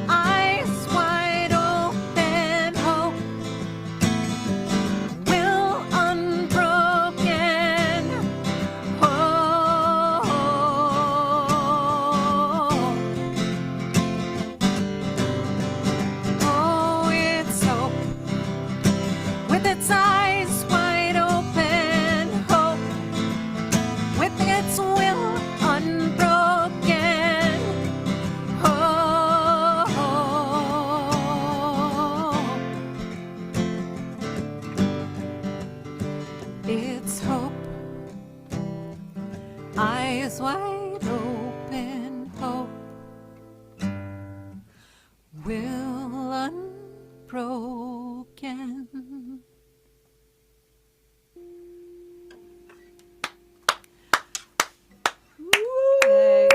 Eyes wide open, hope will unbroken, hope. Oh, it's hope with its eyes wide open, hope with its will unbroken, hope. It's hope, eyes wide open, hope will unbroken. Yay.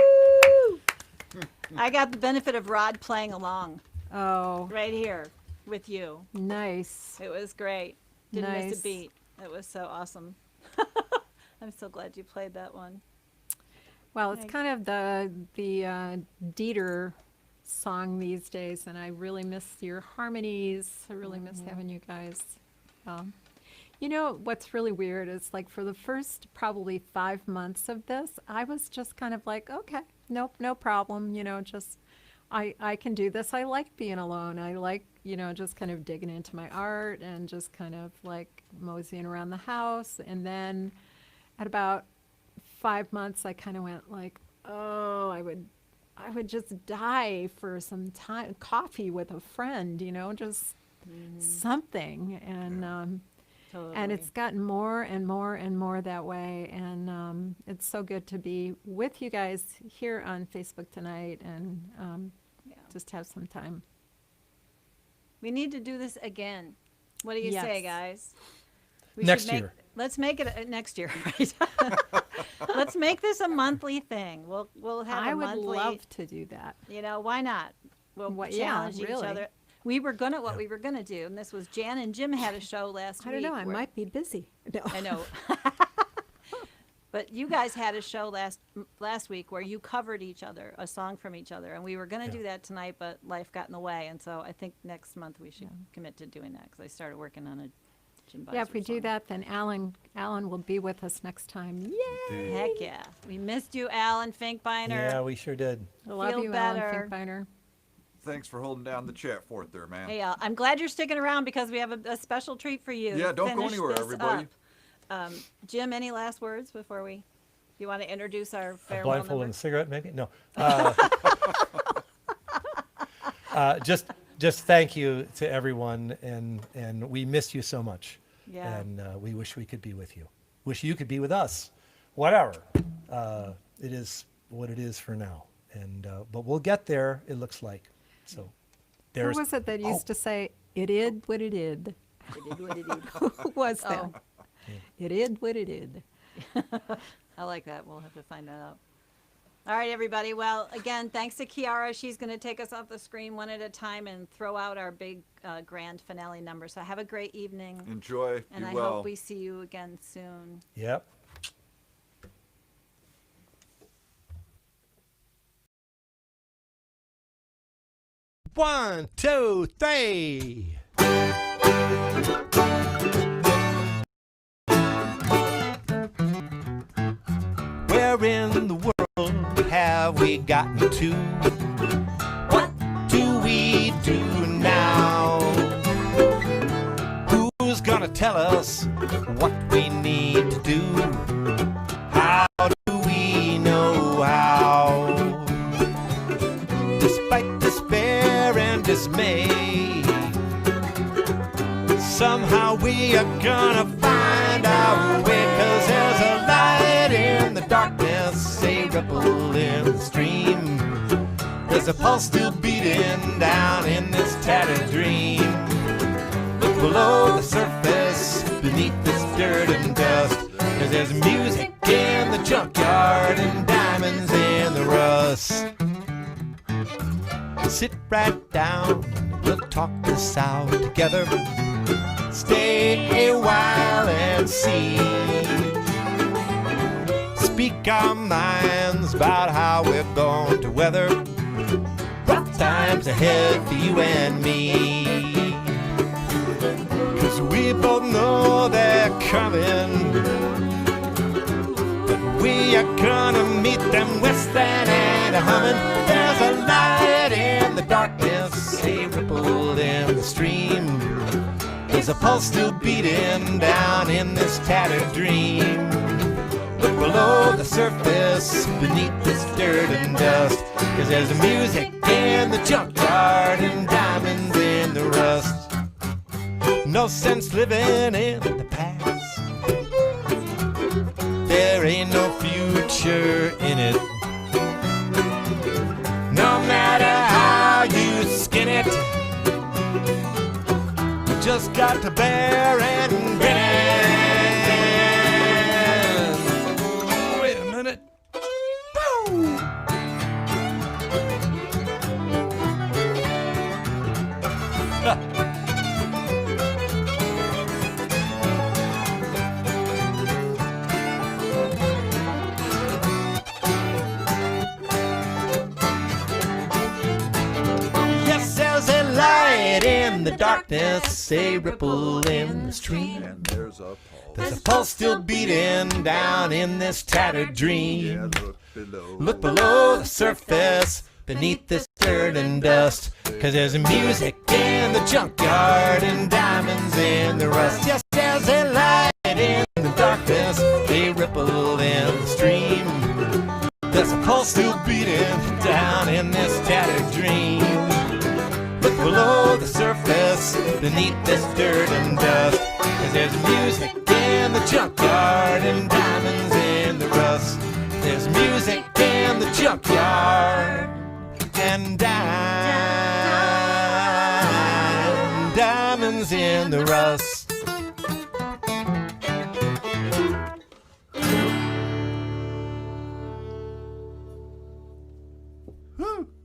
I got the benefit of Rod playing along Oh, right here with you. nice. It was great. Didn't miss Nice. a beat. It was so awesome. I'm so glad you played that one. Well, it's Thanks. kind of the Dieter song these days, and I really miss your harmonies. I really miss having you guys. You know, what's really weird is like for the first probably 5 months of this, I was just kind of like, okay, nope, no problem. You know, just I can do this. I like being alone. I like, you know, just kind of digging into my art and just kind of like moseying around the house. And then at about 5 months, I kind of went like, oh, I would just die for some time, coffee with a friend, you know, just something. And and it's gotten more and more and more that way. And it's so good to be with you guys here on Facebook tonight and just have some time. We need to do this again. What do you say, Yes. guys? Next year. Let's make it next year, right? Let's make this a monthly thing. We'll have I a would monthly. love to do that. You know, why not? We'll Yeah, challenge each really. other. We were what we were gonna do, and this was Jan and Jim had a show last I week. don't know. I where- might be busy. No. I know. But you guys had a show last week where you covered each other, a song from each other, and we were going to do that tonight, but life got in the way, and so I think next month we should commit to doing that because I started working on a Jim Bizer Yeah, if we do song. that, then Alan will be with us next time. Yay! Heck yeah. We missed you, Alan Finkbeiner. Yeah, we sure did. I love Feel you, better. Alan Finkbeiner. Thanks for holding down the chat fort there, man. Hey, I'm glad you're sticking around because we have a special treat for you. Yeah, to don't go finish anywhere, this everybody. up. Jim, any last words before we? You want to introduce our A farewell blindfold number? and a cigarette, maybe? No. Just thank you to everyone, and we miss you so much. Yeah. And we wish we could be with you. Wish you could be with us. Whatever. It is what it is for now. And but we'll get there. It looks like. So Who there's. was it that used to say, "It id what it id"? It did what it did. Who was that? Oh. It id what it id. I like that. We'll have to find that out. All right, everybody. Well, again, thanks to Kiara. She's going to take us off the screen one at a time and throw out our big grand finale number. So have a great evening. Enjoy. And Be I well. hope we see you again soon. Yep. One, two, three. Where in the world have we gotten to? What do we do now? Who's gonna tell us what we need to do? How do we know how? Despite despair and dismay, somehow we are gonna find our way, 'cause there's a light in the darkness, a ripple in the stream. There's a pulse still beating down in this tattered dream. Look below the surface, beneath this dirt and dust, 'cause there's music in the junkyard and diamonds in the rust. Sit right down, we'll talk this out together. Stay a while and see. Speak our minds about how we're going to weather rough times ahead for you and me. 'Cause we both know they're coming, but we are gonna meet them whistling and humming. There's a light in the darkness, a ripple in the stream. There's a pulse still beating down in this tattered dream. Look below the surface, beneath this dirt and dust, 'cause there's music in the junkyard and diamonds in the rust. No sense living in the past, there ain't no future in it. No matter how you skin it, you just got to bear and grin it. Wait a minute. Woo! Yes, there's a light in the darkness, a ripple in the stream. And there's a pulse. There's a pulse still beating down in this tattered dream. Yeah, look below. Look below the surface, beneath this dirt and dust. 'Cause there's music in the junkyard and diamonds in the rust. Just as a light in the darkness, a ripple in the stream. There's a pulse still beating down in this tattered dream. Look below the surface, beneath this dirt and dust. 'Cause there's music in the junkyard and diamonds in the rust. There's music in the junkyard and diamonds in the rust.